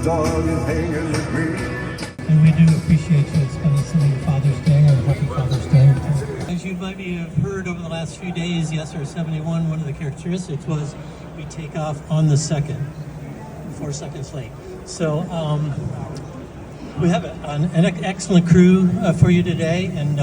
dog is hanging with me. And we do appreciate you spending some of your Father's Day, or Happy Father's Day. As you might have heard over the last few days, the SR-71, one of the characteristics was we take off on the 2nd, 4 seconds late. So we have an excellent crew for you today, and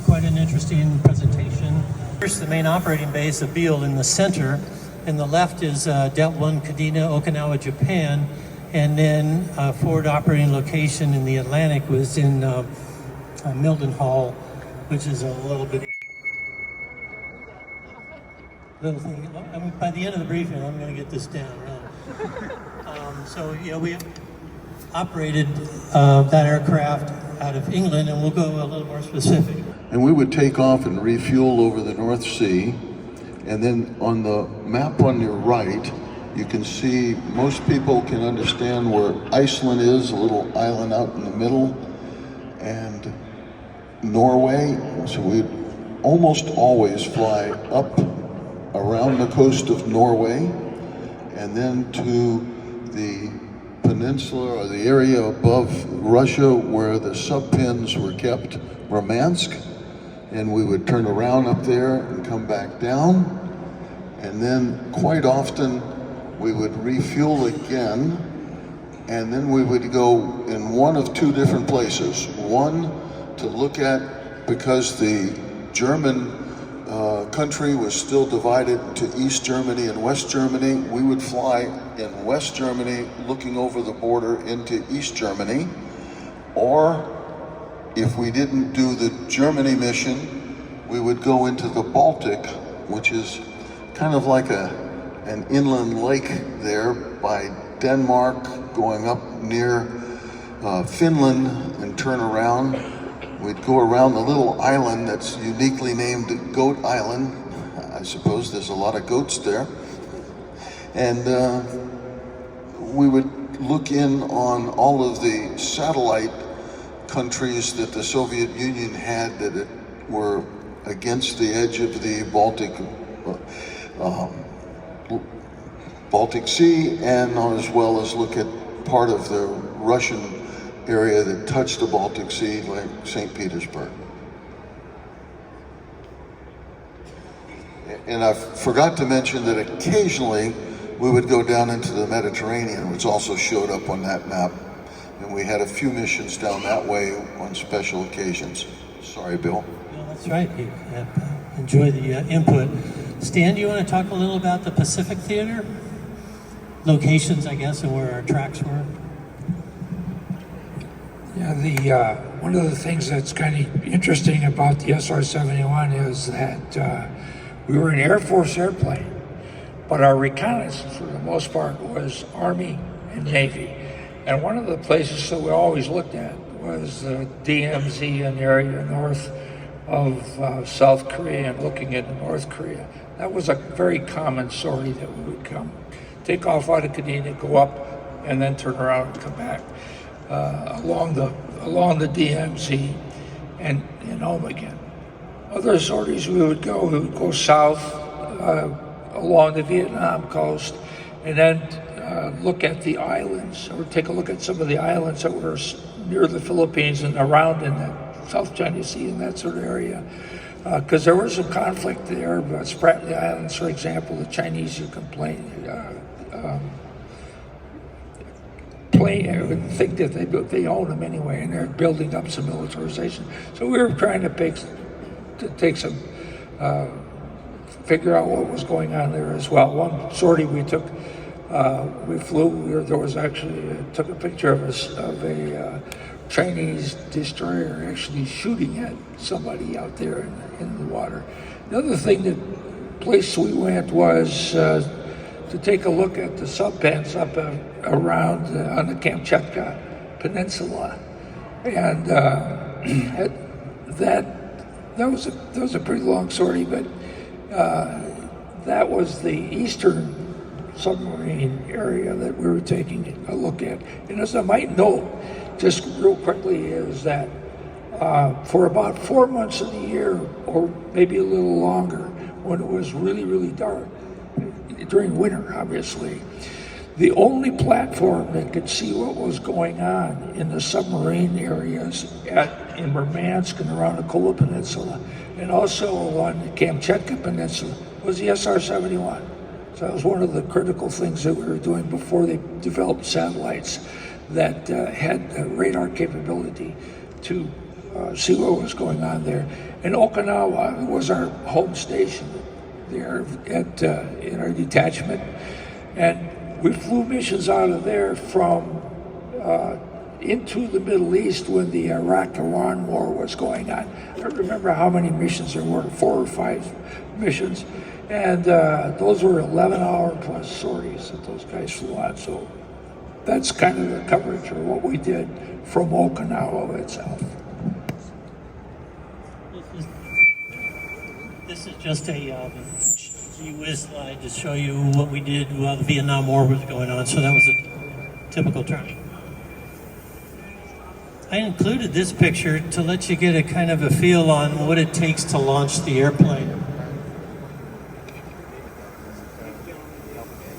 quite an interesting presentation. First, the main operating base of Beale in the center. In the left is Delta 1 Kadena, Okinawa, Japan. And then forward operating location in the Atlantic was in Mildenhall, which is a little bit little thing. I mean, by the end of the briefing, I'm going to get this down. So yeah, we operated that aircraft out of England, and we'll go a little more specific. And we would take off and refuel over the North Sea, and then on the map on your right, you can see, most people can understand where Iceland is, a little island out in the middle, and Norway. So we'd almost always fly up around the coast of Norway, and then to the peninsula or the area above Russia where the subpins were kept, Murmansk, and we would turn around up there and come back down, and then quite often we would refuel again, and then we would go in one of two different places. One, to look at, because the German country was still divided into East Germany and West Germany, we would fly in West Germany looking over the border into East Germany. Or if we didn't do the Germany mission, we would go into the Baltic, which is kind of like an inland lake there by Denmark, going up near Finland and turn around. We'd go around the little island that's uniquely named Goat Island. I suppose there's a lot of goats there. And we would look in on all of the satellite countries that the Soviet Union had that were against the edge of the Baltic Sea, and as well as look at part of the Russian area that touched the Baltic Sea, like St. Petersburg. And I forgot to mention that occasionally we would go down into the Mediterranean, which also showed up on that map. And we had a few missions down that way on special occasions. Sorry, Bill. No, that's right. Enjoy the input. Stan, do you want to talk a little about the Pacific Theater? Locations, I guess, and where our tracks were? Yeah, one of the things that's kind of interesting about the SR-71 is that we were an Air Force airplane, but our reconnaissance, for the most part, was Army and Navy. And one of the places that we always looked at was DMZ, an area north of South Korea, and looking at North Korea. That was a very common sortie that we would come. Take off out of Kadena, go up, and then turn around and come back along the DMZ and home again. Other sorties we would go south along the Vietnam coast, and then look at the islands, or take a look at some of the islands that were near the Philippines and around in the South China Sea and that sort of area. Because there was some conflict there. Pratt Whitney Islands, for example, the Chinese who complained, I would think that they own them anyway, and they're building up some militarization. So we were trying to take some, figure out what was going on there as well. One sortie we took, we flew. There was actually took a picture of a Chinese destroyer actually shooting at somebody out there in the water. The other place we went was to take a look at the subpens up around on the Kamchatka Peninsula, and that was a pretty long sortie, but that was the eastern submarine area that we were taking a look at. And as I might note, just real quickly, is that for about 4 months of the year, or maybe a little longer, when it was really, really dark, during winter, obviously, the only platform that could see what was going on in the submarine areas in Murmansk and around the Kola Peninsula, and also on the Kamchatka Peninsula, was the SR-71. So that was one of the critical things that we were doing before they developed satellites that had radar capability to see what was going on there. And Okinawa was our home station there in our detachment. And we flew missions out of there from into the Middle East when the Iraq-Iran war was going on. I don't remember how many missions there were, 4 or 5 missions. And those were 11-hour plus sorties that those guys flew on. So that's kind of the coverage of what we did from Okinawa itself. This is just a gee whiz slide to show you what we did while the Vietnam War was going on. So that was a typical training. I included this picture to let you get a kind of a feel on what it takes to launch the airplane.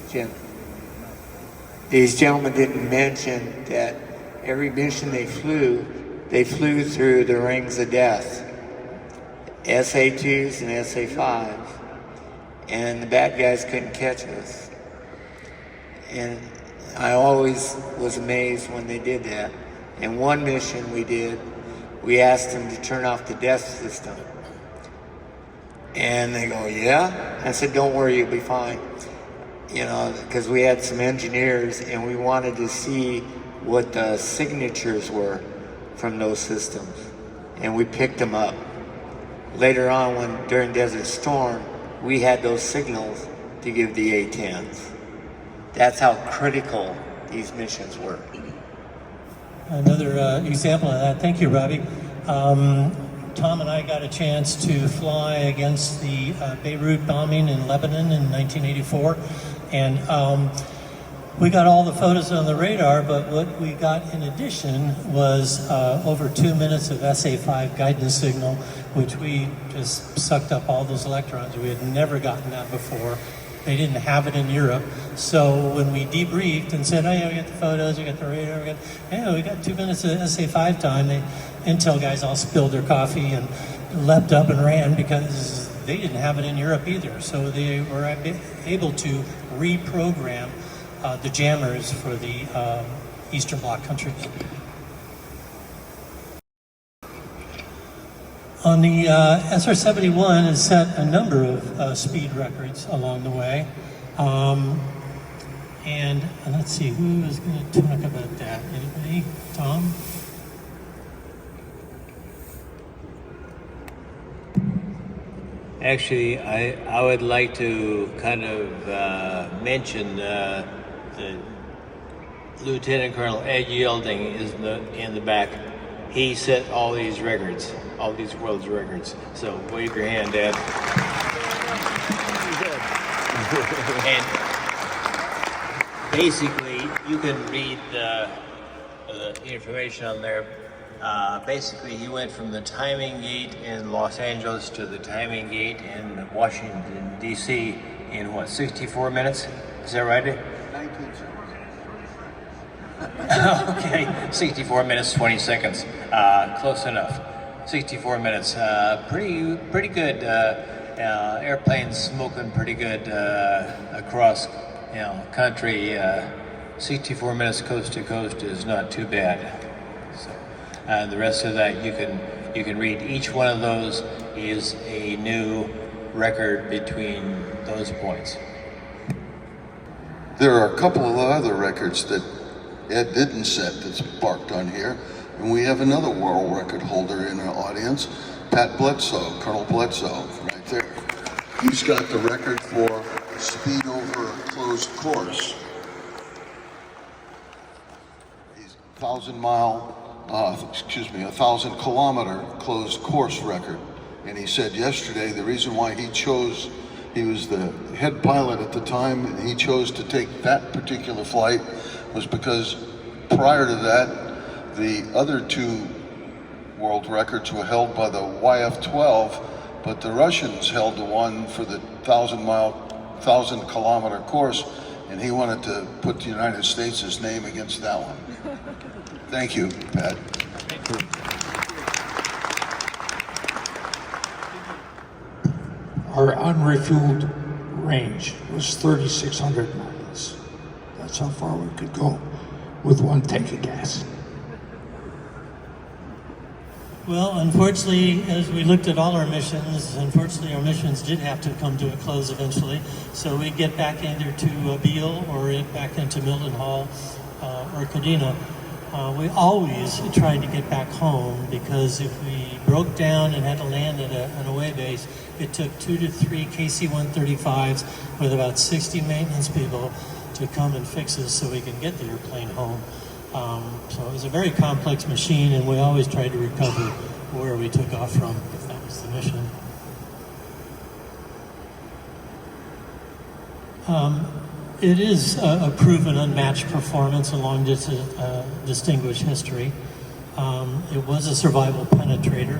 Jim, these gentlemen didn't mention that every mission they flew through the rings of death, SA-2s and SA-5s, and the bad guys couldn't catch us. And I always was amazed when they did that. And one mission we did, we asked them to turn off the death system. And they go, yeah? I said, don't worry, you'll be fine. You know, because we had some engineers and we wanted to see what the signatures were from those systems. And we picked them up. Later on, during Desert Storm, we had those signals to give the A-10s. That's how critical these missions were. Another example of that, thank you, Robbie. Tom and I got a chance to fly against the Beirut bombing in Lebanon in 1984. And we got all the photos on the radar, but what we got in addition was over 2 minutes of SA-5 guidance signal, which we just sucked up all those electrons. We had never gotten that before. They didn't have it in Europe. So when we debriefed and said, oh yeah, we got the photos, we got the radar, we got 2 minutes of SA-5 time, the Intel guys all spilled their coffee and leapt up and ran because they didn't have it in Europe either. So they were able to reprogram the jammers for the Eastern Bloc countries. On the SR-71, it set a number of speed records along the way. And let's see, who is going to talk about that? Anybody? Tom? Actually, I would like to kind of mention Lieutenant Colonel Ed Yielding is in the back. He set all these records, all these world's records. So wave your hand, Ed. And basically, you can read the information on there. Basically, he went from the timing gate in Los Angeles to the timing gate in Washington, D.C. in what, 64 minutes? Is that right? 19 seconds. Okay, 64 minutes, 20 seconds. Close enough. 64 minutes. Pretty good. Airplanes smoking pretty good across, country. 64 minutes coast to coast is not too bad. So, the rest of that you can read. Each one of those is a new record between those points. There are a couple of other records that Ed didn't set that's marked on here. And we have another world record holder in our audience, Pat Bledsoe, Colonel Bledsoe, right there. He's got the record for speed over a closed course. He's 1,000 kilometer closed course record. And he said yesterday the reason why he was the head pilot at the time, and he chose to take that particular flight was because prior to that, the other two world records were held by the YF-12, but the Russians held the one for the 1,000 kilometer course, and he wanted to put the United States' name against that one. Thank you, Pat. Our unrefueled range was 3,600 miles. That's how far we could go with one tank of gas. Well, unfortunately, as we looked at all our missions, unfortunately our missions did have to come to a close eventually. So we'd get back either to Beale or back into Milton Hall or Kadena. We always tried to get back home because if we broke down and had to land at an away base, it took 2 to 3 KC-135s with about 60 maintenance people to come and fix us so we could get the airplane home. So it was a very complex machine, and we always tried to recover where we took off from, if that was the mission. It is a proven unmatched performance along this distinguished history. It was a survival penetrator.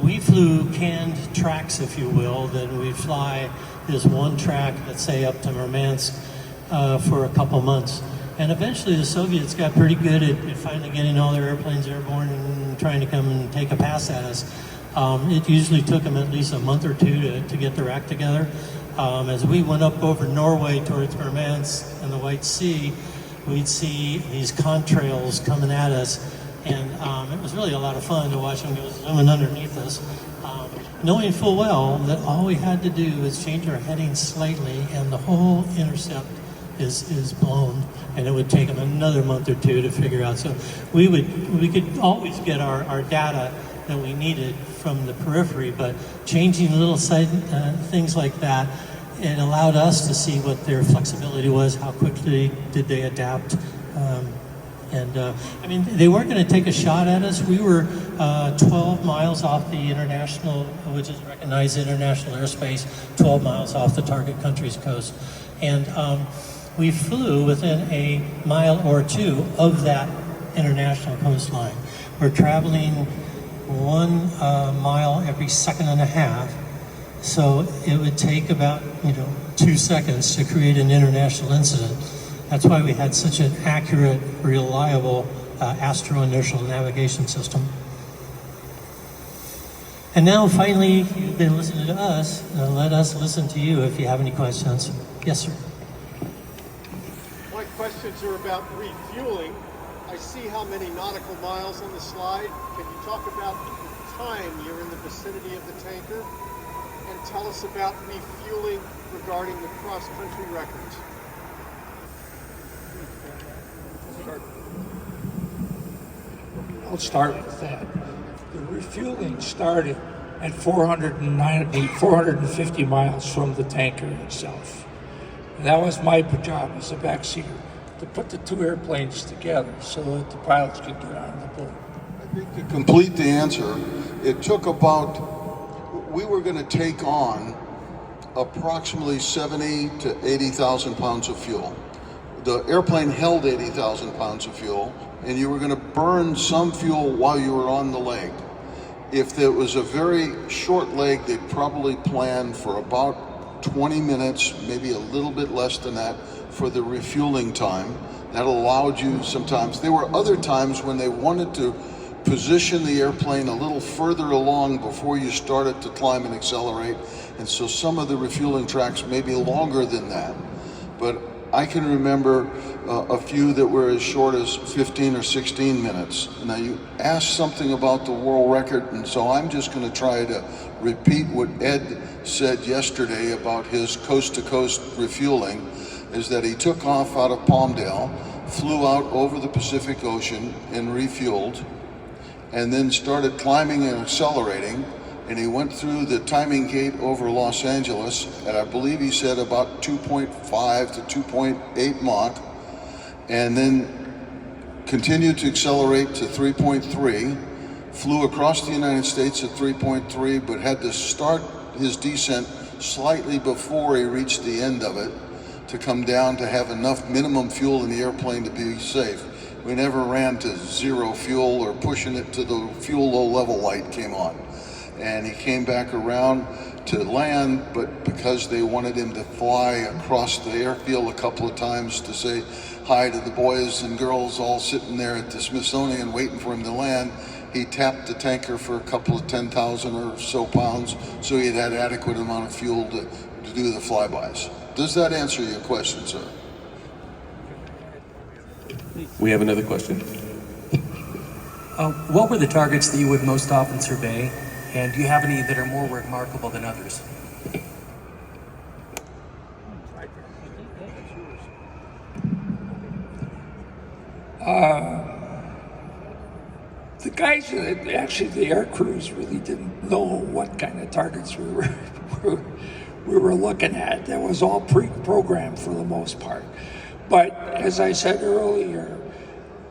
We flew canned tracks, if you will, then we'd fly this one track, let's say up to Murmansk for a couple months. And eventually the Soviets got pretty good at finally getting all their airplanes airborne and trying to come and take a pass at us. It usually took them at least a month or two to get their act together. As we went up over Norway towards Murmansk and the White Sea, we'd see these contrails coming at us, and it was really a lot of fun to watch them go zooming underneath us, knowing full well that all we had to do was change our heading slightly and the whole intercept is blown, and it would take them another month or two to figure out. So we could always get our data that we needed from the periphery, but changing little side things like that, it allowed us to see what their flexibility was, how quickly did they adapt. I mean, they weren't going to take a shot at us. We were 12 miles off the international, which is recognized international airspace, 12 miles off the target country's coast. And we flew within a mile or two of that international coastline. We're traveling 1 mile every second and a half. So it would take about 2 seconds to create an international incident. That's why we had such an accurate, reliable astro-inertial navigation system. And now finally, you've been listening to us. Let us listen to you if you have any questions. Yes, sir. My questions are about refueling. I see how many nautical miles on the slide. Can you talk about the time you're in the vicinity of the tanker? And tell us about refueling regarding the cross-country records. I'll start with that. The refueling started at 450 miles from the tanker itself. And that was my job as a backseater, to put the two airplanes together so that the pilots could get on the boat. I think to complete the answer, it took about, we were going to take on approximately 70 to 80,000 pounds of fuel. The airplane held 80,000 pounds of fuel, and you were going to burn some fuel while you were on the leg. If it was a very short leg, they'd probably plan for about 20 minutes, maybe a little bit less than that, for the refueling time. That allowed you sometimes. There were other times when they wanted to position the airplane a little further along before you started to climb and accelerate, and so some of the refueling tracks may be longer than that. But I can remember a few that were as short as 15 or 16 minutes. Now you asked something about the world record, and so I'm just going to try to repeat what Ed said yesterday about his coast-to-coast refueling, is that he took off out of Palmdale, flew out over the Pacific Ocean and refueled, and then started climbing and accelerating, and he went through the timing gate over Los Angeles at, I believe he said, about 2.5 to 2.8 Mach, and then continued to accelerate to 3.3, flew across the United States at 3.3, but had to start his descent slightly before he reached the end of it to come down to have enough minimum fuel in the airplane to be safe. We never ran to zero fuel or pushing it to the fuel low level light came on. And he came back around, to land, but because they wanted him to fly across the airfield a couple of times to say hi to the boys and girls all sitting there at the Smithsonian waiting for him to land, he tapped the tanker for a couple of 10,000 or so pounds, so he had adequate amount of fuel to do the flybys. Does that answer your question, sir? We have another question. What were the targets that you would most often survey, and do you have any that are more remarkable than others? The guys, actually the air crews really didn't know what kind of targets we were looking at. That was all pre-programmed for the most part. But as I said earlier,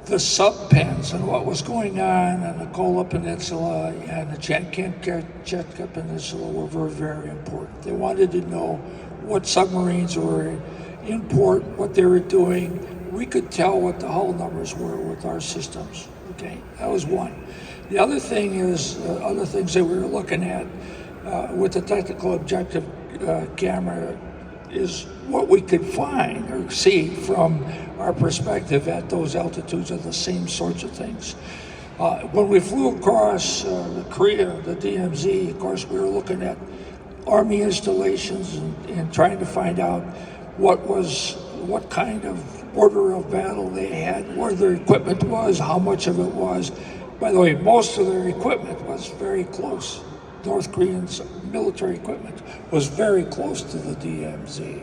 the sub-pens and what was going on the Kola Peninsula and the Kamchatka Peninsula were very, very important. They wanted to know what submarines were in port, what they were doing. We could tell what the hull numbers were with our systems. Okay, that was one. The other thing is, other things that we were looking at with the technical objective camera is what we could find or see from our perspective at those altitudes are the same sorts of things. When we flew across the Korea, the DMZ, of course, we were looking at Army installations and trying to find out what kind of order of battle they had, where their equipment was, how much of it was. By the way, most of their equipment was very close. North Korean's military equipment was very close to the DMZ.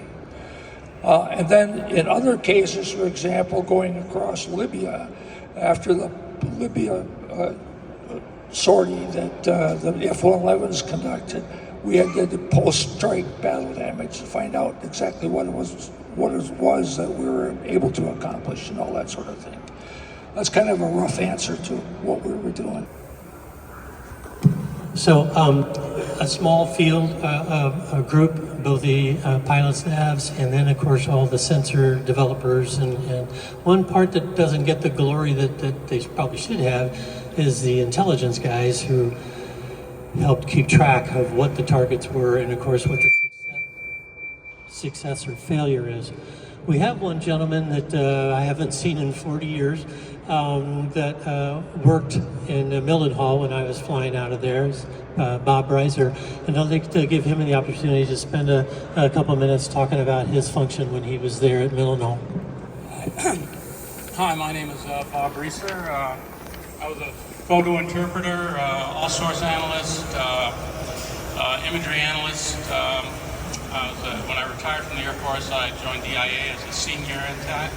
And then in other cases, for example, going across Libya, after the Libya sortie that the F-111s conducted, we had to do post-strike battle damage to find out exactly what it was that we were able to accomplish and all that sort of thing. That's kind of a rough answer to what we were doing. So a small field, a group, both the pilots, navs, and then of course all the sensor developers. And one part that doesn't get the glory that they probably should have is the intelligence guys who helped keep track of what the targets were and of course what the success or failure is. We have one gentleman that I haven't seen in 40 years that worked in Mildenhall when I was flying out of there, Bob Reiser, and I'd like to give him the opportunity to spend a couple of minutes talking about his function when he was there at Mildenhall. Hi, my name is Bob Reiser. I was a photo interpreter, all-source analyst, imagery analyst. When I retired from the Air Force, I joined DIA as a senior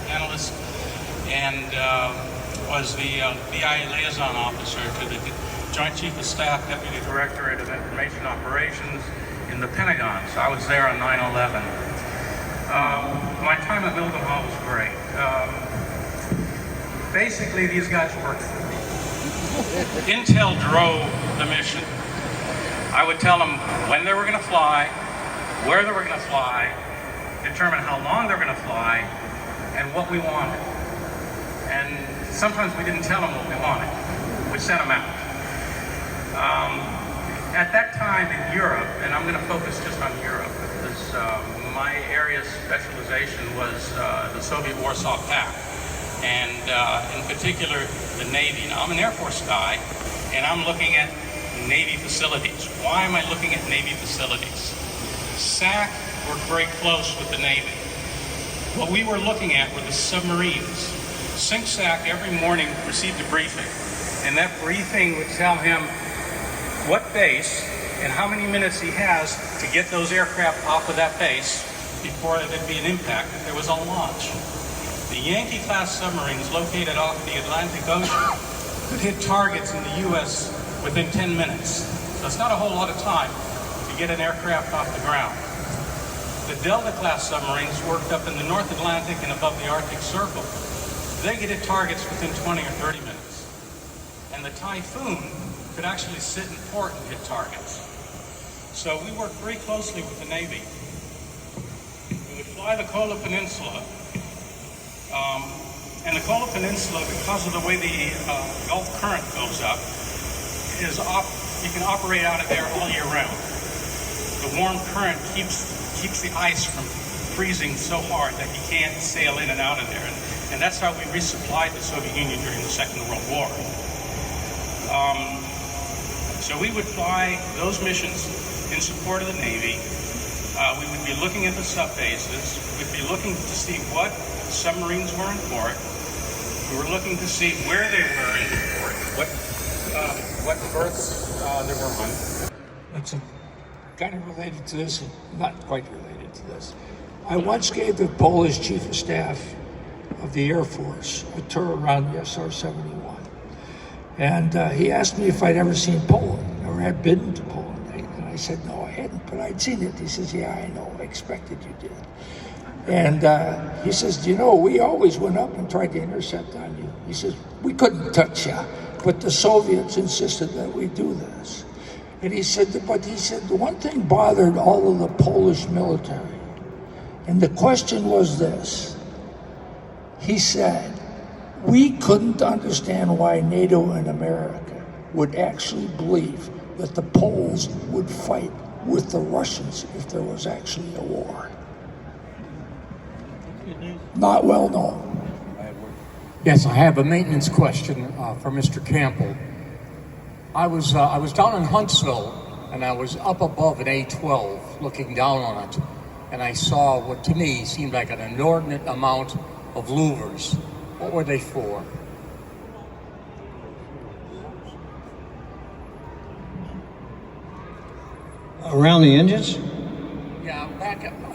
analyst and was the DIA liaison officer to the Joint Chief of Staff, Deputy Directorate of Information Operations in the Pentagon. So I was there on 9/11. My time at Mildenhall was great. Basically, these guys worked for me. Intel drove the mission. I would tell them when they were going to fly, where they were going to fly, determine how long they're going to fly, and what we wanted. And sometimes we didn't tell them what we wanted. We sent them out. At that time in Europe, and I'm going to focus just on Europe, because my area of specialization was the Soviet Warsaw Pact, and in particular the Navy. Now I'm an Air Force guy, and I'm looking at Navy facilities. Why am I looking at Navy facilities? SAC worked very close with the Navy. What we were looking at were the submarines. SINCSAC every morning received a briefing, and that briefing would tell him what base and how many minutes he has to get those aircraft off of that base before there'd be an impact if there was a launch. The Yankee-class submarines located off the Atlantic Ocean could hit targets in the U.S. within 10 minutes. So it's not a whole lot of time to get an aircraft off the ground. The Delta-class submarines worked up in the North Atlantic and above the Arctic Circle. They could hit targets within 20 or 30 minutes. And the Typhoon could actually sit in port and hit targets. So we worked very closely with the Navy. We would fly the Kola Peninsula, and the Kola Peninsula, because of the way the Gulf current goes up, you can operate out of there all year round. the warm current keeps the ice from freezing so hard that you can't sail in and out of there. And that's how we resupplied the Soviet Union during the Second World War. So we would fly those missions in support of the Navy. We would be looking at the sub-bases. We'd be looking to see what submarines were in port. We were looking to see where they were in port, what berths they were on. It's kind of related to this, and not quite related to this. I once gave the Polish Chief of Staff of the Air Force a tour around the SR-71. And he asked me if I'd ever seen Poland or had been to Poland. And I said, no, I hadn't, but I'd seen it. He says, yeah, I know, I expected you did. And he says, you know, we always went up and tried to intercept on you. He says, we couldn't touch you, but the Soviets insisted that we do this. And he said, the one thing bothered all of the Polish military. And the question was this. He said, we couldn't understand why NATO and America would actually believe that the Poles would fight with the Russians if there was actually a war. Not well known. Yes, I have a maintenance question for Mr. Campbell. I was down in Huntsville, and I was up above an A-12 looking down on it, and I saw what to me seemed like an inordinate amount of louvers. What were they for? Around the engines? Yeah,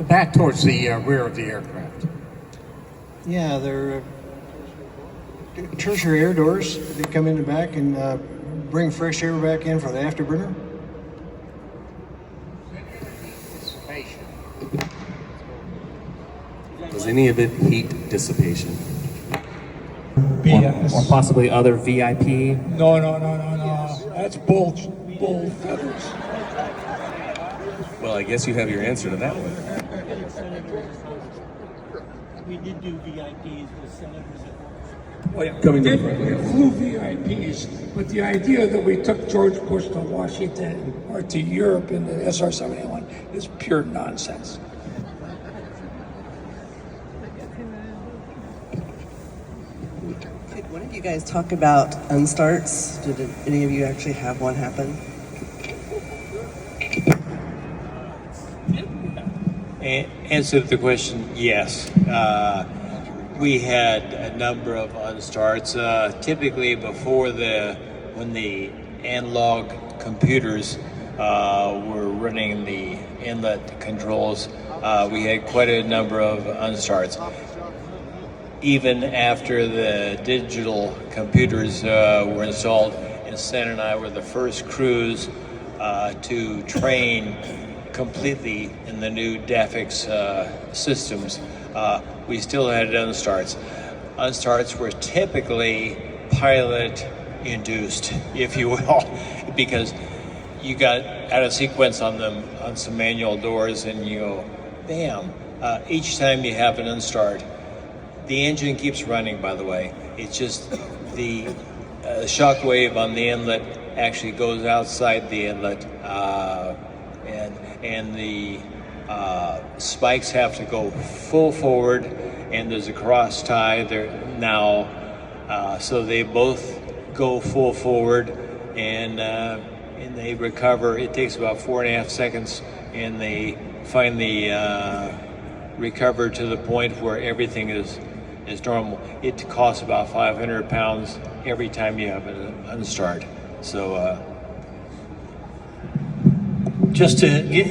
back towards the rear of the aircraft. Yeah, they're tertiary air doors. They come in the back and bring fresh air back in for the afterburner. Was any of it heat dissipation? Or possibly other VIP? No. That's bull feathers. Well, I guess you have your answer to that one. We did do VIPs with senators. Well, yeah, Coming to the we front. flew VIPs, but the idea that we took George Bush to Washington or to Europe in the SR-71 is pure nonsense. What did you guys talk about unstarts? Did any of you actually have one happen? Answer to the question, yes. We had a number of unstarts. Typically before when the analog computers were running the inlet controls, we had quite a number of unstarts. Even after the digital computers were installed, and Stan and I were the first crews to train completely in the new DAFX systems, we still had unstarts. Unstarts were typically pilot induced, if you will, because you got out of sequence on them on some manual doors and you go, bam. Each time you have an unstart, the engine keeps running, by the way. It's just the shock wave on the inlet actually goes outside the inlet, and the spikes have to go full forward, and there's a cross tie there now, so they both go full forward, and they recover. It takes about 4.5 seconds, and they finally recover to the point where everything is normal. It costs about 500 pounds every time you have an unstart. So just to get,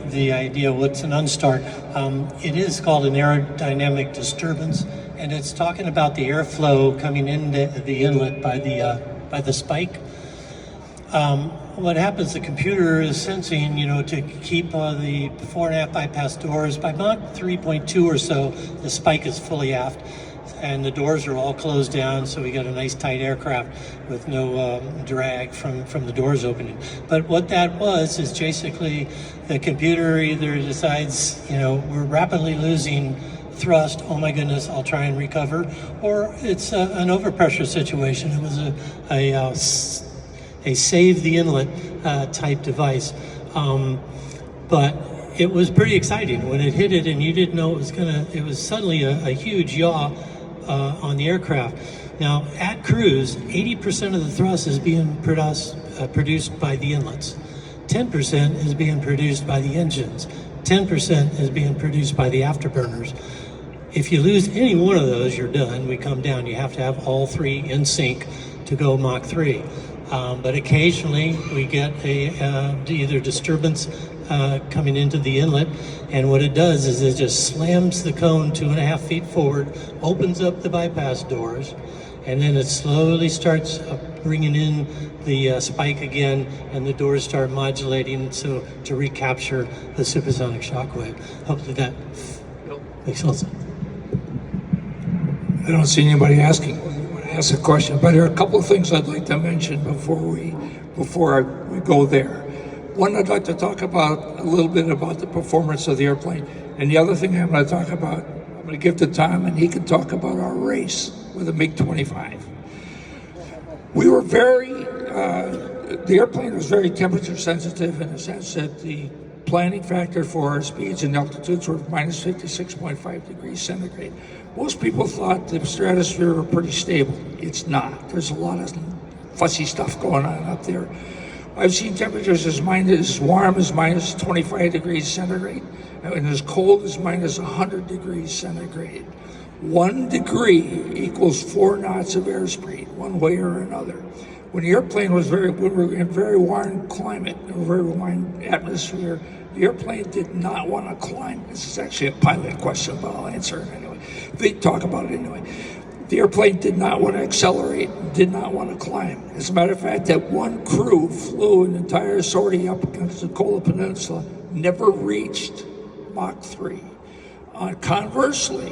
the idea what's an unstart, it is called an aerodynamic disturbance, and it's talking about the airflow coming into the inlet by the spike. What happens, the computer is sensing, to keep the 4.5 bypass doors by Mach 3.2 or so, the spike is fully aft, and the doors are all closed down, so we got a nice tight aircraft with no drag from the doors opening. But what that was is basically the computer either decides, we're rapidly losing thrust, oh my goodness, I'll try and recover, or it's an overpressure situation. It was a save the inlet type device. but it was pretty exciting when it hit it, and you didn't know it was suddenly a huge yaw on the aircraft. Now, at cruise, 80% of the thrust is being produced by the inlets. 10% is being produced by the engines. 10% is being produced by the afterburners. If you lose any one of those, you're done. We come down. You have to have all three in sync to go Mach 3. But occasionally we get either disturbance coming into the inlet, and what it does is it just slams the cone 2.5 feet forward, opens up the bypass doors, and then it slowly starts bringing in the spike again, and the doors start modulating to recapture the supersonic shock wave. Hopefully that makes sense. I don't see anybody asking ask a question, but there are a couple of things I'd like to mention before we go there. One, I'd like to talk about a little bit about the performance of the airplane, and the other thing I'm going to talk about, I'm going to give to Tom, and he can talk about our race with the MiG-25. We were the airplane was very temperature sensitive in the sense that the planning factor for our speeds and altitudes were minus 56.5 degrees centigrade. Most people thought the stratosphere were pretty stable. It's not. There's a lot of fussy stuff going on up there. I've seen temperatures as warm as minus 25 degrees centigrade and as cold as minus 100 degrees centigrade. 1 degree equals 4 knots of airspeed, one way or another. When the airplane was we were in very warm climate, a very warm atmosphere, the airplane did not want to climb. This is actually a pilot question, but I'll answer it anyway. They talk about it anyway. The airplane did not want to accelerate, did not want to climb. As a matter of fact, that one crew flew an entire sortie up against the Kola Peninsula, never reached Mach 3. Conversely,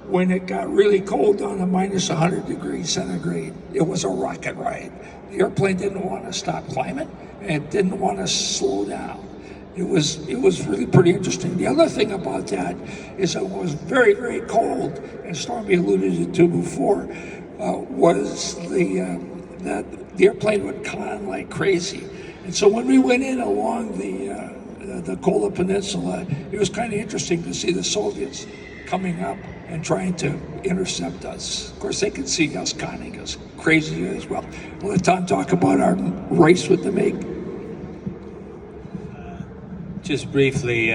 when it got really cold down to minus 100 degrees centigrade, it was a rocket ride. The airplane didn't want to stop climbing, and it didn't want to slow down. It was really pretty interesting. The other thing about that is it was very, very cold, and Stormy alluded to before, was that the airplane would con like crazy. And so when we went in along the Kola Peninsula, it was kind of interesting to see the Soviets coming up and trying to intercept us. Of course, they could see us conning us crazy as well. We'll let Tom talk about our race with the MiG. Just briefly,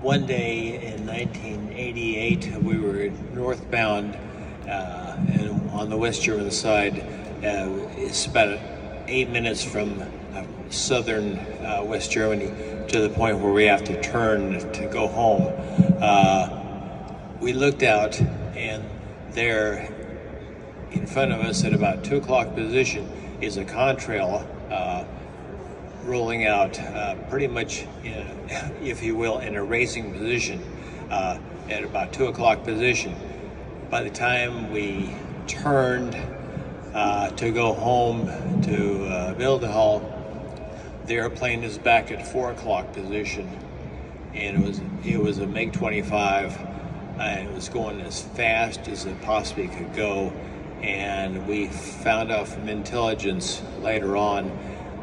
one day in 1988, we were northbound and on the West German side. It's about 8 minutes from southern West Germany to the point where we have to turn to go home. We looked out, and there in front of us at about 2 o'clock position is a contrail rolling out pretty much, if you will, in a racing position at about 2 o'clock position. By the time we turned to go home to Wildehall, the airplane is back at 4 o'clock position, and it was a MiG-25, and it was going as fast as it possibly could go. And we found out from intelligence later on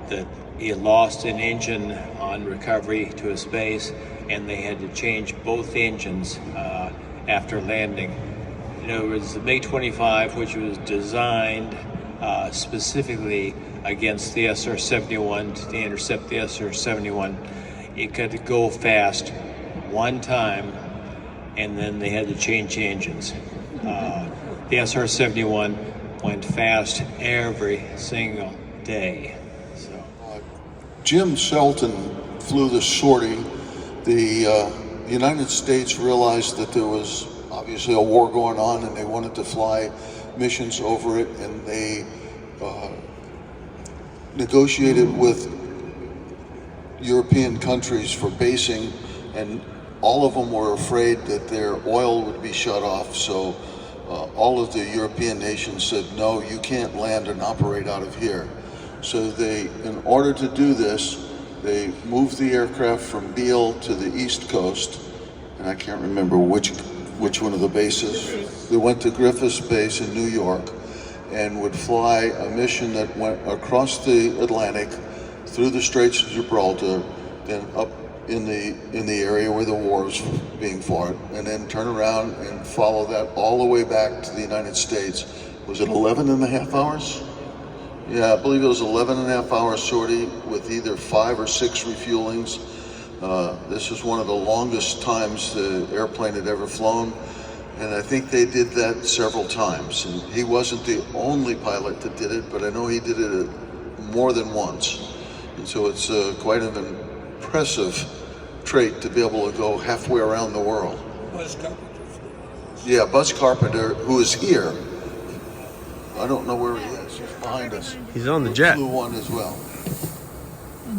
that it lost an engine on recovery to a space, and they had to change both engines after landing. It was the MiG-25, which was designed specifically against the SR-71 to intercept the SR-71. It could go fast one time, and then they had to change engines. The SR-71 went fast every single day. Jim Shelton flew the sortie. The United States realized that there was obviously a war going on, and they wanted to fly missions over it, and they negotiated with European countries for basing, and all of them were afraid that their oil would be shut off. So all of the European nations said, no, you can't land and operate out of here. So they, in order to do this, they moved the aircraft from Beale to the East Coast, and I can't remember which one of the bases. They went to Griffiths Base in New York and would fly a mission that went across the Atlantic, through the Straits of Gibraltar, and up in the area where the war was being fought, and then turn around and follow that all the way back to the United States. Was it 11 and a half hours? Yeah, I believe it was 11 and a half hour sortie with either 5 or 6 refuelings. This is one of the longest times the airplane had ever flown, and I think they did that several times. And he wasn't the only pilot that did it, but I know he did it more than once. And so it's quite an impressive trait to be able to go halfway around the world. Buzz Carpenter. Yeah, Buzz Carpenter, who is here. I don't know where he is. He's behind us. He's on the jet. Flew one as well.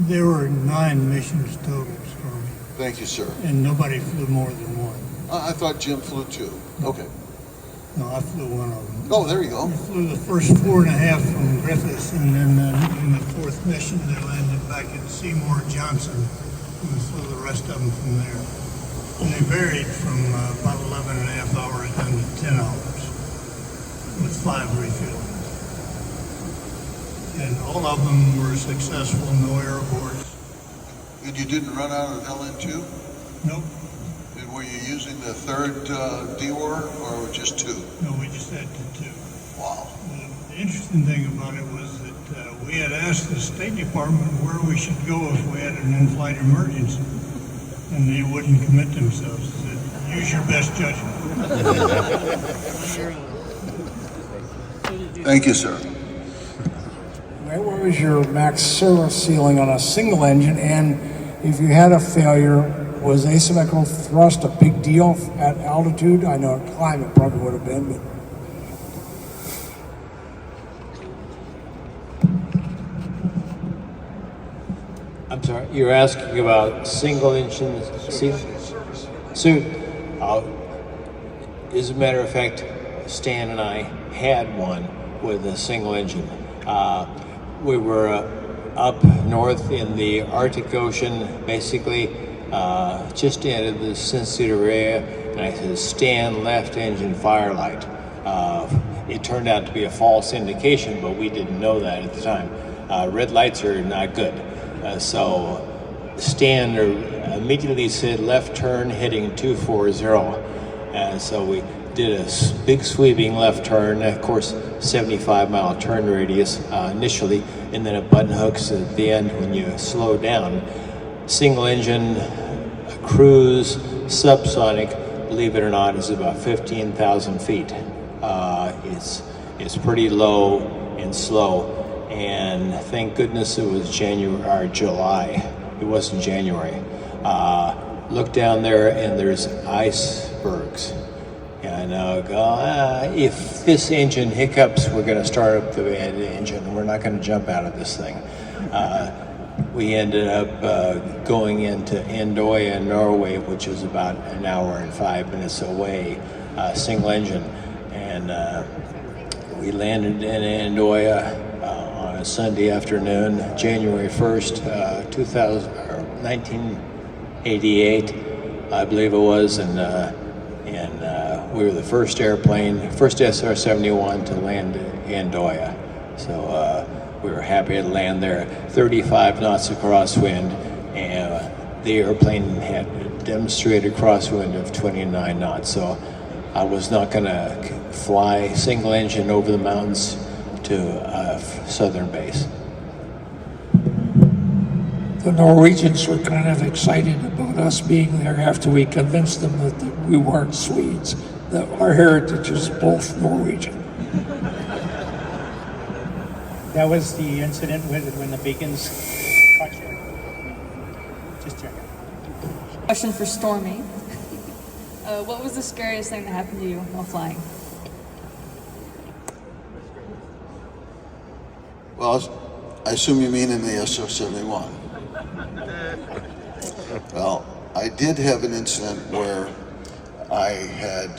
There were 9 missions total, Stormy, Thank you, sir. and nobody flew more than one. I thought Jim flew 2. Okay. No, I flew one of them. Oh, there you go. We flew the first 4.5 from Griffiths, and then in the 4th mission they landed back at Seymour Johnson, and we flew the rest of them from there. And they varied from about 11 and a half hours down to 10 hours with 5 refuelings. And all of them were successful, no air aborts. And you didn't run out of LN2? Nope. And were you using the 3rd DOR or just 2? No, we just had the 2. Wow. The interesting thing about it was that we had asked the State Department where we should go if we had an in-flight emergency, and they wouldn't commit themselves. They said, use your best judgment. Thank you, sir. What was your max service ceiling on a single engine, and if you had a failure, was asymmetrical thrust a big deal at altitude? I know at climb it probably would have been, but I'm sorry, you're asking about single engine suit. As a matter of fact, Stan and I had one with a single engine. We were up north in the Arctic Ocean, basically just into the Cincinnati area, and I said, Stan, left engine firelight. It turned out to be a false indication, but we didn't know that at the time. Red lights are not good. So Stan immediately said left turn heading 240. And so we did a big sweeping left turn, of course 75-mile turn radius initially, and then it button hooks at the end when you slow down. Single engine, cruise, subsonic, believe it or not, is about 15,000 feet. It's pretty low and slow, and thank goodness it was January or July. It wasn't January. Look down there and there's icebergs. And if this engine hiccups, we're going to start up the engine. We're not going to jump out of this thing. We ended up going into Andoya, Norway, which is about an hour and 5 minutes away, single engine. And we landed in Andoya on a Sunday afternoon, January 1st, 1988, I believe it was, and we were the first airplane, first SR-71 to land in Andoya. So we were happy to land there. 35 knots of crosswind, and the airplane had a demonstrated crosswind of 29 knots. So I was not going to fly single engine over the mountains to southern base. The Norwegians were kind of excited about us being there after we convinced them that we weren't Swedes, that our heritage is both Norwegian. That was the incident when the beacons caught you. Just checking. Question for Stormy. What was the scariest thing that happened to you while flying? Well, I assume you mean in the SR-71. Well, I did have an incident where I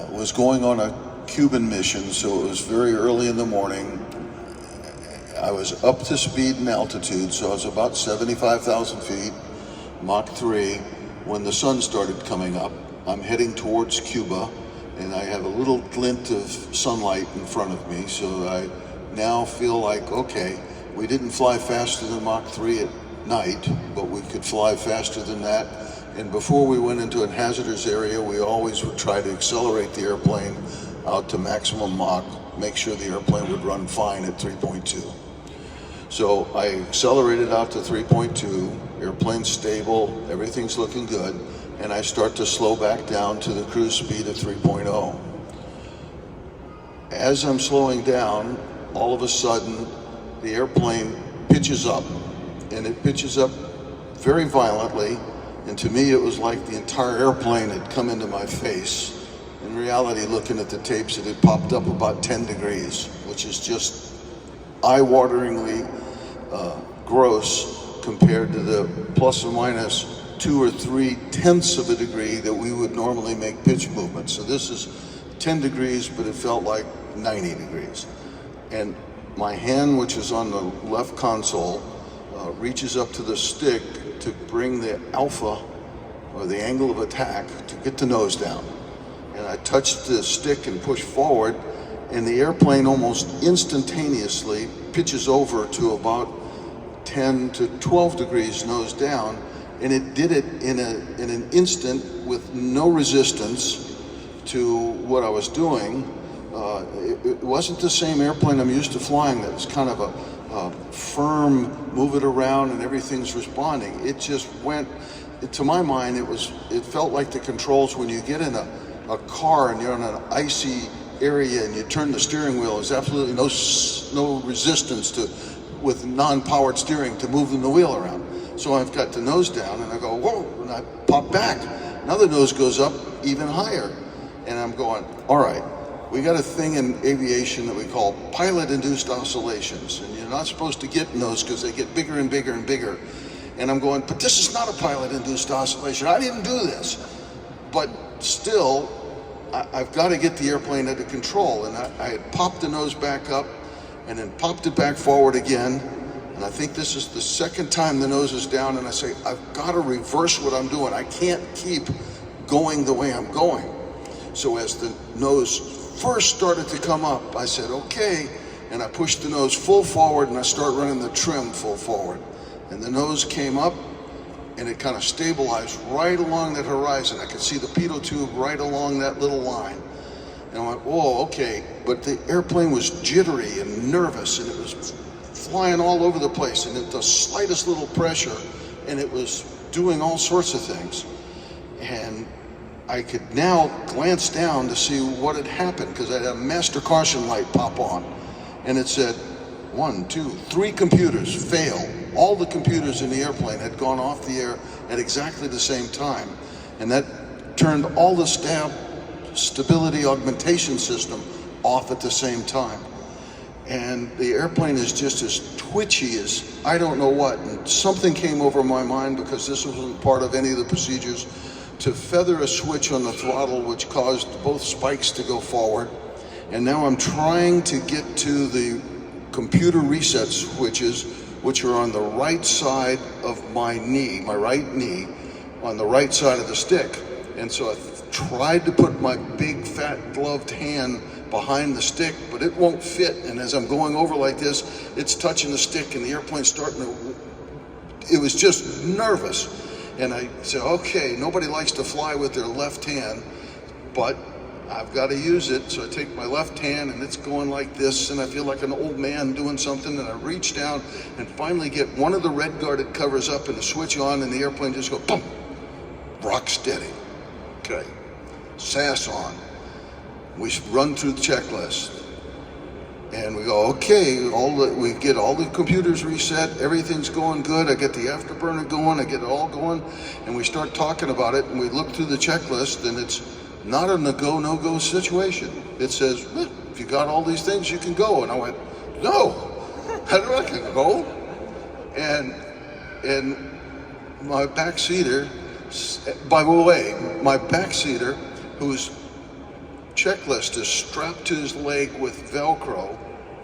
was going on a Cuban mission, so it was very early in the morning. I was up to speed and altitude, so I was about 75,000 feet, Mach 3, when the sun started coming up. I'm heading towards Cuba, and I have a little glint of sunlight in front of me, so I now feel like, okay, we didn't fly faster than Mach 3 at night, but we could fly faster than that. And before we went into a hazardous area, we always would try to accelerate the airplane out to maximum Mach, make sure the airplane would run fine at 3.2. So I accelerated out to 3.2, airplane's stable, everything's looking good, and I start to slow back down to the cruise speed of 3.0. As I'm slowing down, all of a sudden, the airplane pitches up, and it pitches up very violently, and to me it was like the entire airplane had come into my face. In reality, looking at the tapes, it had popped up about 10 degrees, which is just eye-wateringly gross compared to the plus or minus 2 or 3 tenths of a degree that we would normally make pitch movements. So this is 10 degrees, but it felt like 90 degrees. And my hand, which is on the left console, reaches up to the stick to bring the alpha, or the angle of attack, to get the nose down. And I touched the stick and pushed forward, and the airplane almost instantaneously pitches over to about 10 to 12 degrees nose down, and it did it in an instant with no resistance to what I was doing. It wasn't the same airplane I'm used to flying that was kind of a firm, move it around and everything's responding. It just went, to my mind, it felt like the controls when you get in a car and you're on an icy area and you turn the steering wheel, there's absolutely no resistance with non-powered steering to moving the wheel around. So I've got the nose down and I go, whoa, and I pop back. Now the nose goes up even higher. And I'm going, all right, we got a thing in aviation that we call pilot-induced oscillations. And you're not supposed to get in those because they get bigger and bigger and bigger. And I'm going, but this is not a pilot-induced oscillation. I didn't do this. But still, I've got to get the airplane under control. And I had popped the nose back up and then popped it back forward again. And I think this is the second time the nose is down, and I say, I've got to reverse what I'm doing. I can't keep going the way I'm going. So as the nose first started to come up, I said, okay, and I pushed the nose full forward and I start running the trim full forward. And the nose came up and it kind of stabilized right along that horizon. I could see the pitot tube right along that little line. And I went, whoa, okay. But the airplane was jittery and nervous, and it was flying all over the place, and at the slightest little pressure, and it was doing all sorts of things. And I could now glance down to see what had happened, because I had a master caution light pop on, and it said 1, 2, 3 computers fail. All the computers in the airplane had gone off the air at exactly the same time, and that turned all the stability augmentation system off at the same time. And the airplane is just as twitchy as I don't know what. And something came over my mind, because this wasn't part of any of the procedures, to feather a switch on the throttle, which caused both spikes to go forward. And now I'm trying to get to the computer reset switches, which are on the right side of my knee, my right knee, on the right side of the stick. And so I tried to put my big fat gloved hand behind the stick, but it won't fit. And as I'm going over like this, it's touching the stick, and the airplane's starting to, it was just nervous. And I said, okay, nobody likes to fly with their left hand, but I've got to use it. So I take my left hand and it's going like this, and I feel like an old man doing something, and I reach down and finally get one of the red guarded covers up and the switch on, and the airplane just goes boom, rock steady. Okay, SAS on. We run through the checklist, and we go, okay, we get all the computers reset, everything's going good, I get the afterburner going, I get it all going, and we start talking about it, and we look through the checklist, and it's not a no-go situation. It says, well, if you got all these things, you can go. And I went, no, how do I can go? And my backseater, by the way, my backseater, whose checklist is strapped to his leg with Velcro,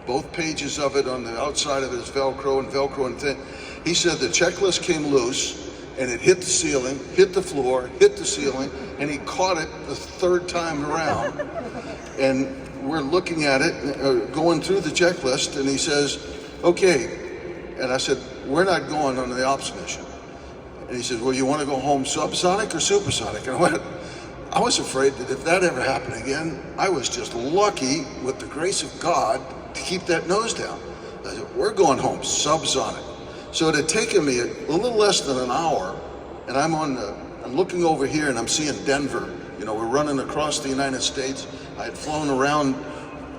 both pages of it on the outside of it is Velcro and thing. He said the checklist came loose, and it hit the ceiling, hit the floor, hit the ceiling, and he caught it the third time around. And we're looking at it, going through the checklist, and he says, okay. And I said, we're not going on the ops mission. And he said, well, you want to go home subsonic or supersonic? And I was afraid that if that ever happened again, I was just lucky with the grace of God to keep that nose down. I said, we're going home subsonic. So it had taken me a little less than an hour, and I'm looking over here and I'm seeing Denver. You know, we're running across the United States. I had flown around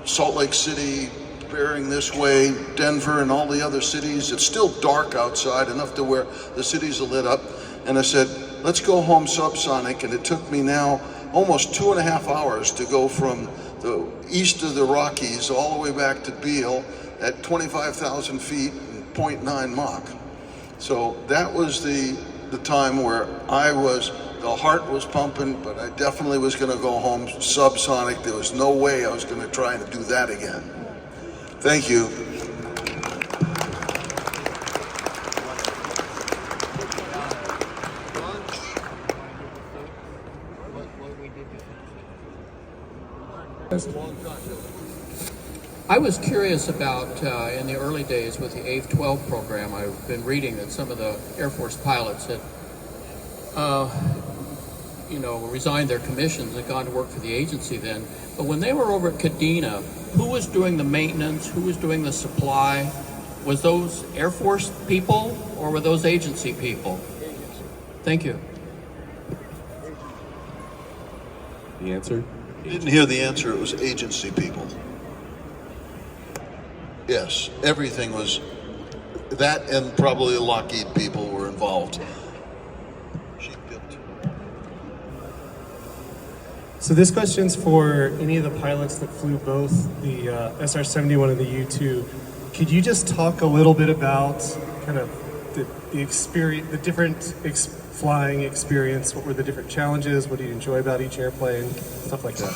Salt Lake City, bearing this way, Denver and all the other cities. It's still dark outside, enough to where the cities are lit up. And I said, let's go home subsonic. And it took me now almost 2.5 hours to go from the east of the Rockies all the way back to Beale at 25,000 feet and 0.9 Mach. So that was the time where the heart was pumping, but I definitely was going to go home subsonic. There was no way I was going to try and do that again. Thank you. I was curious about, in the early days with the AVE-12 program, I've been reading that some of the Air Force pilots had, resigned their commissions and gone to work for the agency then. But when they were over at Kadena, who was doing the maintenance? Who was doing the supply? Was those Air Force people or were those agency people? Thank you. The answer? You didn't hear the answer. It was agency people. Yes, everything was that, and probably Lockheed people were involved. So this question's for any of the pilots that flew both the SR-71 and the U-2. Could you just talk a little bit about kind of the experience, the different flying experience? What were the different challenges? What do you enjoy about each airplane? Stuff like that.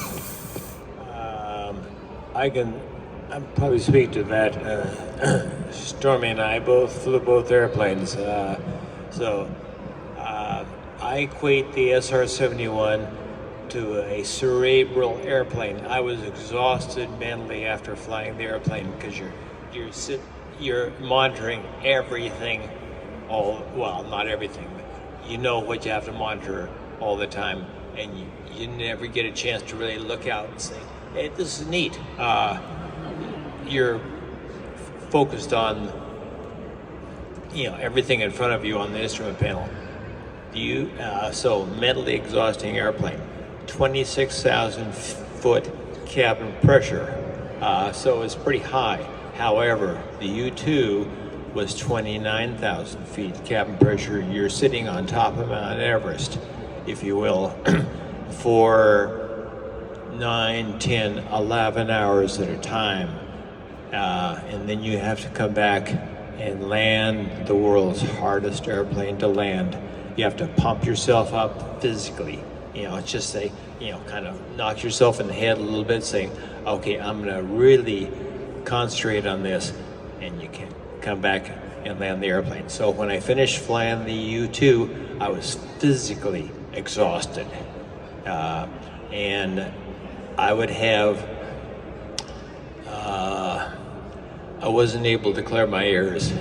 I'll probably speak to that. Stormy and I both flew both airplanes. I equate the SR-71 to a cerebral airplane. I was exhausted mentally after flying the airplane because you're monitoring everything, not everything, but you know what you have to monitor all the time, and you never get a chance to really look out and say, hey, this is neat. You're focused on everything in front of you on the instrument panel. So mentally exhausting airplane. 26,000 foot cabin pressure, so it's pretty high. However, the U-2 was 29,000 feet cabin pressure. You're sitting on top of Mount Everest, if you will, for 9, 10, 11 hours at a time. And then you have to come back and land the world's hardest airplane to land. You have to pump yourself up physically. Just say, kind of knock yourself in the head a little bit, say, okay, I'm going to really concentrate on this, and you can come back and land the airplane. So when I finished flying the U-2, I was physically exhausted. And I would have, I wasn't able to clear my ears,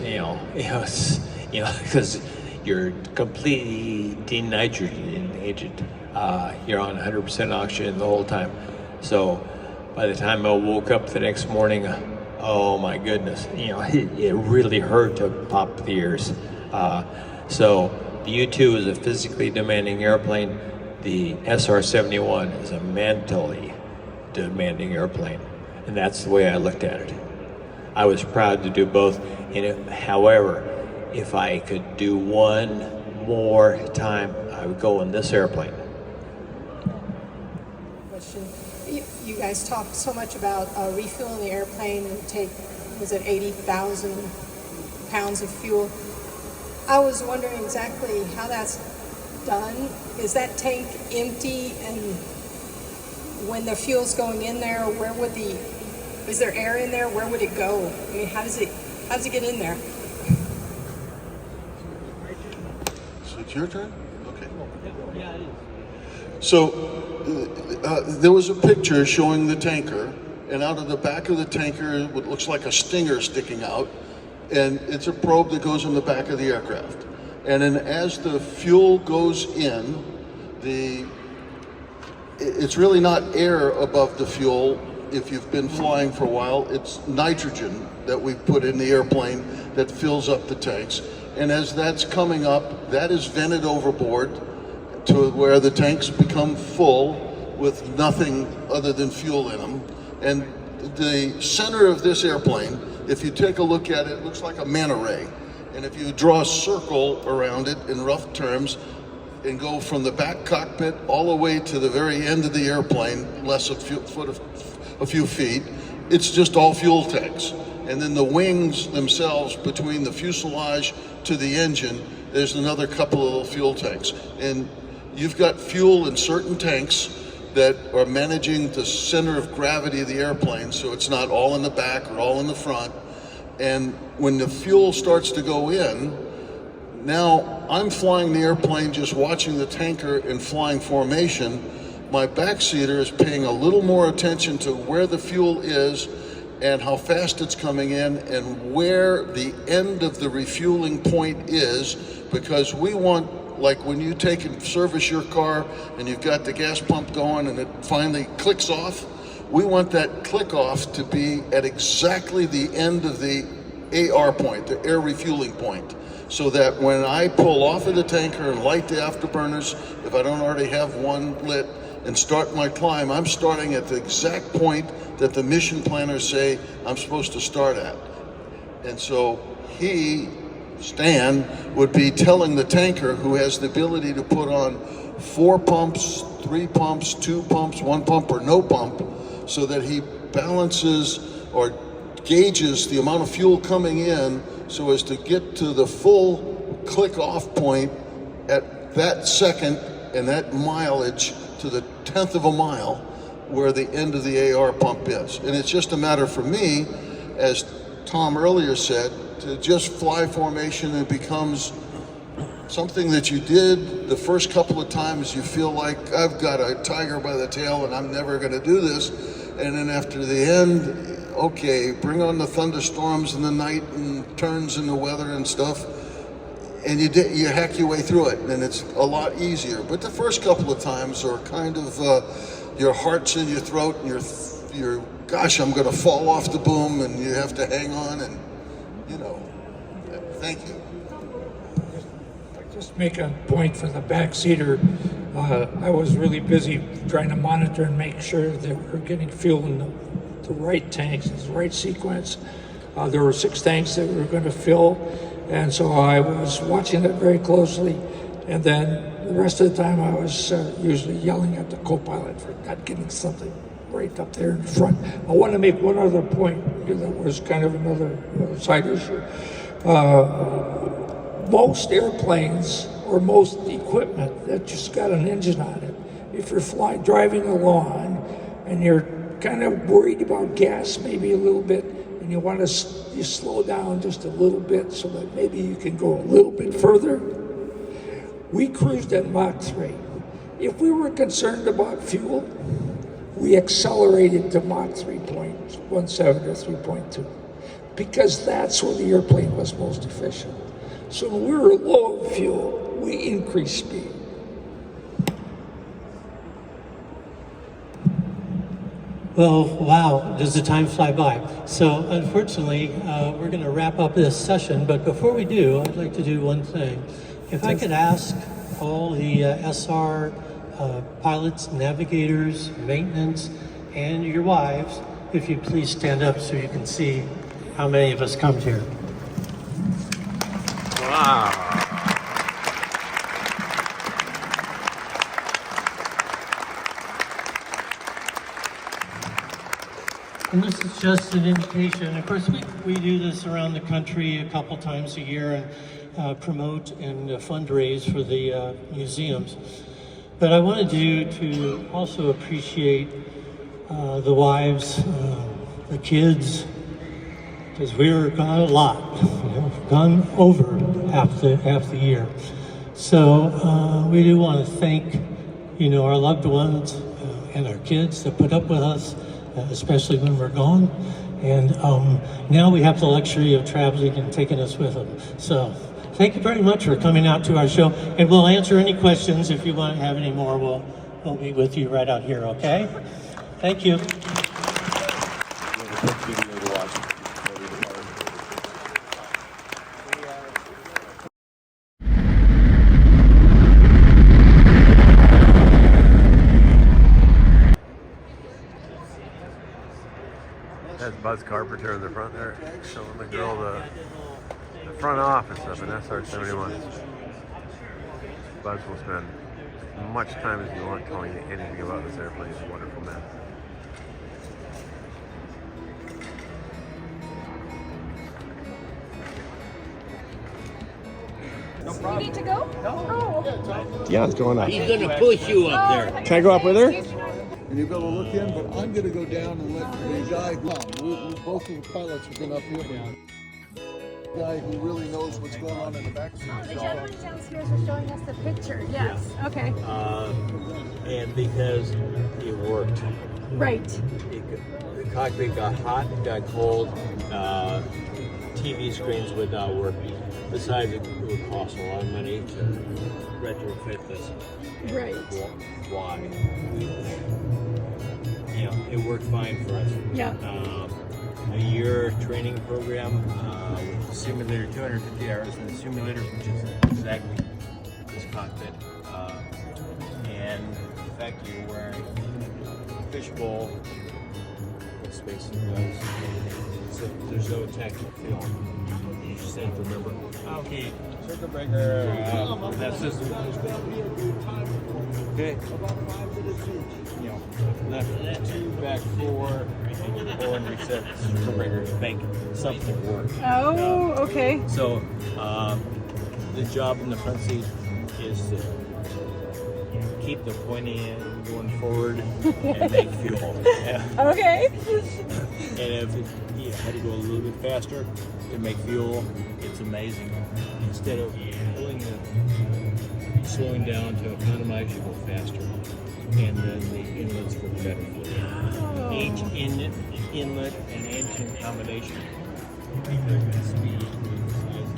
because you're completely denitrogenated. You're on 100% oxygen the whole time. So by the time I woke up the next morning, oh my goodness, it really hurt to pop the ears. So the U-2 is a physically demanding airplane. The SR-71 is a mentally demanding airplane. And that's the way I looked at it. I was proud to do both. However, if I could do one more time, I would go in this airplane. You guys talked so much about refueling the airplane and was it 80,000 pounds of fuel? I was wondering exactly how that's done. Is that tank empty, and when the fuel's going in there, is there air in there? Where would it go? I mean, how does it get in there? So it's your turn? Okay. Yeah, it is. So there was a picture showing the tanker, and out of the back of the tanker, what looks like a stinger sticking out, And it's a probe that goes in the back of the aircraft. And then as the fuel goes in, it's really not air above the fuel. If you've been flying for a while, it's nitrogen that we put in the airplane that fills up the tanks. And as that's coming up, that is vented overboard to where the tanks become full with nothing other than fuel in them. And the center of this airplane, if you take a look at it, it looks like a manta ray. And if you draw a circle around it in rough terms and go from the back cockpit all the way to the very end of the airplane, less a few feet, it's just all fuel tanks. And then the wings themselves, between the fuselage to the engine, there's another couple of little fuel tanks. And you've got fuel in certain tanks that are managing the center of gravity of the airplane, so it's not all in the back or all in the front. And when the fuel starts to go in, now I'm flying the airplane just watching the tanker in flying formation. My backseater is paying a little more attention to where the fuel is and how fast it's coming in and where the end of the refueling point is, because we want, like when you take and service your car and you've got the gas pump going and it finally clicks off, we want that click off to be at exactly the end of the AR point, the air refueling point, so that when I pull off of the tanker and light the afterburners, if I don't already have one lit, and start my climb, I'm starting at the exact point that the mission planners say I'm supposed to start at. And so Stan, would be telling the tanker, who has the ability to put on 4 pumps, 3 pumps, 2 pumps, 1 pump, or no pump, so that he balances or gauges the amount of fuel coming in so as to get to the full click off point at that second and that mileage to the 10th of a mile where the end of the AR pump is. And it's just a matter for me, as Tom earlier said, to just fly formation. It becomes something that you did the first couple of times. You feel like I've got a tiger by the tail and I'm never going to do this. And then after the end, okay, bring on the thunderstorms in the night and turns in the weather and stuff. And you hack your way through it, and it's a lot easier. But the first couple of times are kind of your heart's in your throat, and you're gosh, I'm going to fall off the boom, and you have to hang on, and thank you. Just make a point for the backseater. I was really busy trying to monitor and make sure that we're getting fuel in the right tanks, the right sequence. There were 6 tanks that we were going to fill. And so I was watching it very closely, and then the rest of the time I was usually yelling at the co-pilot for not getting something right up there in front. I want to make one other point, because that was kind of another side issue. Most airplanes or most equipment that just got an engine on it, if you're driving along and you're kind of worried about gas maybe a little bit, and you want to slow down just a little bit so that maybe you can go a little bit further. We cruised at Mach 3. If we were concerned about fuel, we accelerated to Mach 3.17 or 3.2, because that's where the airplane was most efficient. So when we were low on fuel, we increased speed. Well, wow, does the time fly by. So unfortunately, we're going to wrap up this session, but before we do, I'd like to do one thing. If I could ask all the SR pilots, navigators, maintenance, and your wives, if you please stand up so you can see how many of us come here. Wow. And this is just an indication. Of course, we do this around the country a couple times a year and promote and fundraise for the museums. But I wanted you to also appreciate the wives, the kids, because we were gone a lot, gone over half the year. So we do want to thank, our loved ones and our kids that put up with us, especially when we're gone. And now we have the luxury of traveling and taking us with them. So thank you very much for coming out to our show. And we'll answer any questions. If you want to have any more, we'll be with you right out here, okay? Thank you. That's Buzz Carpenter in the front there, showing the girl the front office of an SR-71. Buzz will spend as much time as you want telling you anything about this airplane. He's a wonderful man. You need to go? Oh, okay. Yeah, it's going up. He's gonna push you up there. Can I go up with her? And you're going to look in, but I'm going to go down and let the guy go. Both of the pilots have been up here, but the guy who really knows what's going on in the back seat. The gentleman downstairs was showing us the picture. Yes. Yeah. Okay. And because it worked. Right. The cockpit got hot, got cold. TV screens would not work. Besides, it would cost a lot of money to retrofit this. Right. Why? You know, it worked fine for us. Yeah. A year training program, simulator, 250 hours in the simulator, which is exactly this cockpit. And the fact that you're wearing a fishbowl with spacing gloves, so there's no technical feel. You just have to remember, okay, circuit breaker, that system. Okay. You know, left 2, back 4, pull and reset circuit breaker to make something work. Oh, okay. So, the job in the front seat is to keep the pointing end going forward and make fuel. Yeah. Okay. And if you had to go a little bit faster to make fuel, it's amazing. Instead of slowing down to economize, you go faster. And then the inlets for better flow. Oh. Each inlet and engine combination, because the speed, size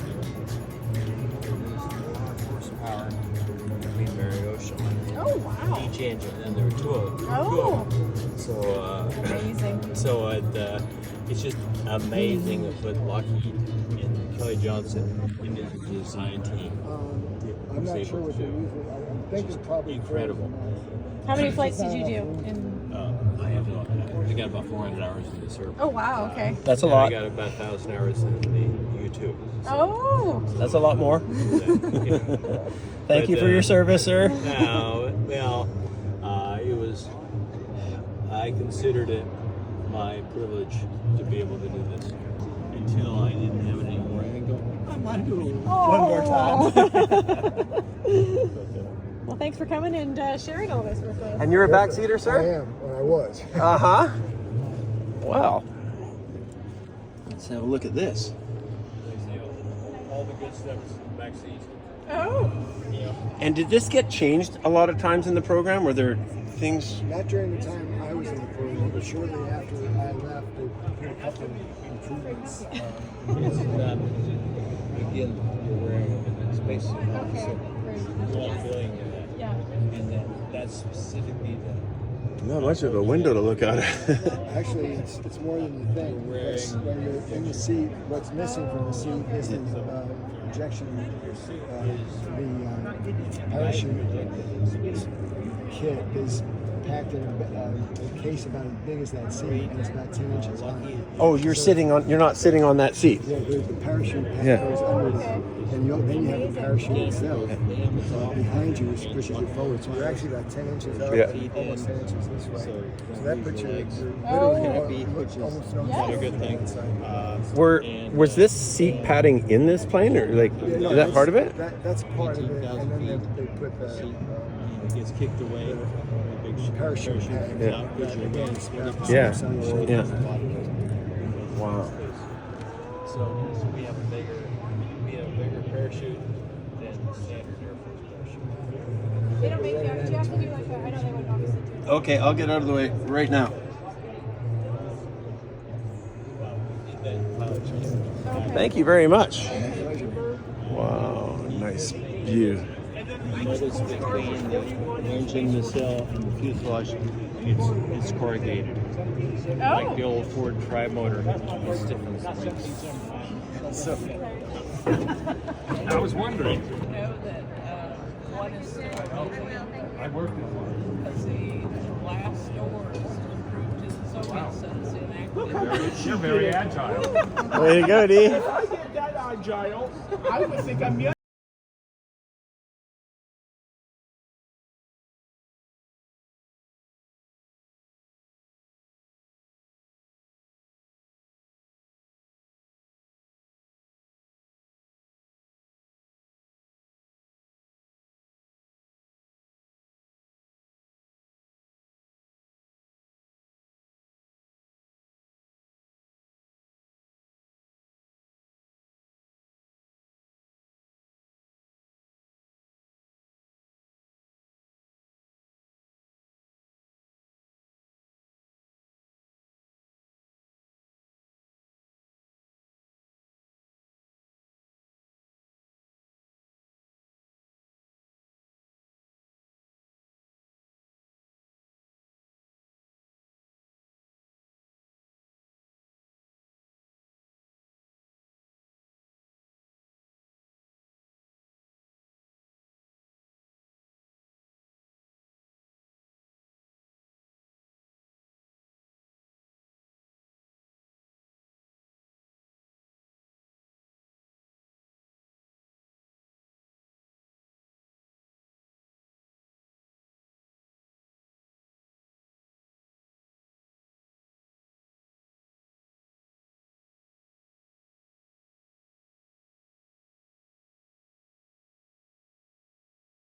difference, horsepower between Ocean. Oh, wow. Each engine, and there were two of them. Oh. So, amazing. So it's just amazing what Lockheed and Kelly Johnson and his design team. I'm not sure what they're using. I think it's probably incredible. How many flights did you do? I got about 400 hours in the service. Oh, wow. Okay. That's a lot. I got about 1,000 hours in the U2. Oh. That's a lot more. Thank you for your service, sir. Well, it was, I considered it my privilege to be able to do this until I didn't have it anymore. I go, I want to do it one more time. Well, thanks for coming and sharing all this with us. And you're a backseater, sir? I am, or I was. Uh-huh. Wow. Let's have a look at this. All the good stuff is backseat. Oh. And did this get changed a lot of times in the program? Were there things? Not during the time I was in the program, but shortly after I left, they put a couple of improvements. Again, you're wearing a space suit, Okay. so you're not feeling that. Yeah. And that's specifically the. Not much of a window to look out at. Actually, it's more than you think. Because when you're in the seat, what's missing from the seat is the injection, the parachute kit is packed in a case about as big as that seat, and it's about 10 inches high. Oh, you're not sitting on that seat. Yeah, the parachute pack Yeah. goes under that, and then you have the parachute itself behind you, which pushes you forward. So you're actually about 10 inches up, Yeah. and almost 10 inches this way. So that puts you literally almost no Not a good thing. Was this seat padding in this plane, or like Yeah, no, is that part of it? That's part of it, and then they put the It gets kicked away. The big parachute pack. Yeah. Yeah. Yeah. Wow. So we have a bigger parachute than the standard Air Force parachute. They don't make you have to do like that. I know they would obviously do. Okay, I'll get out of the way right now. Thank you very much. Wow, nice view. Notice between the engine, nacelle, and the fuselage, it's corrugated. Like the old Ford tri-motor, it's different. So, I was wondering. I worked with one. Because the glass doors improved to the Soviet sense in You're very agile. Way to go, D. If I get that agile, I would think I'm young.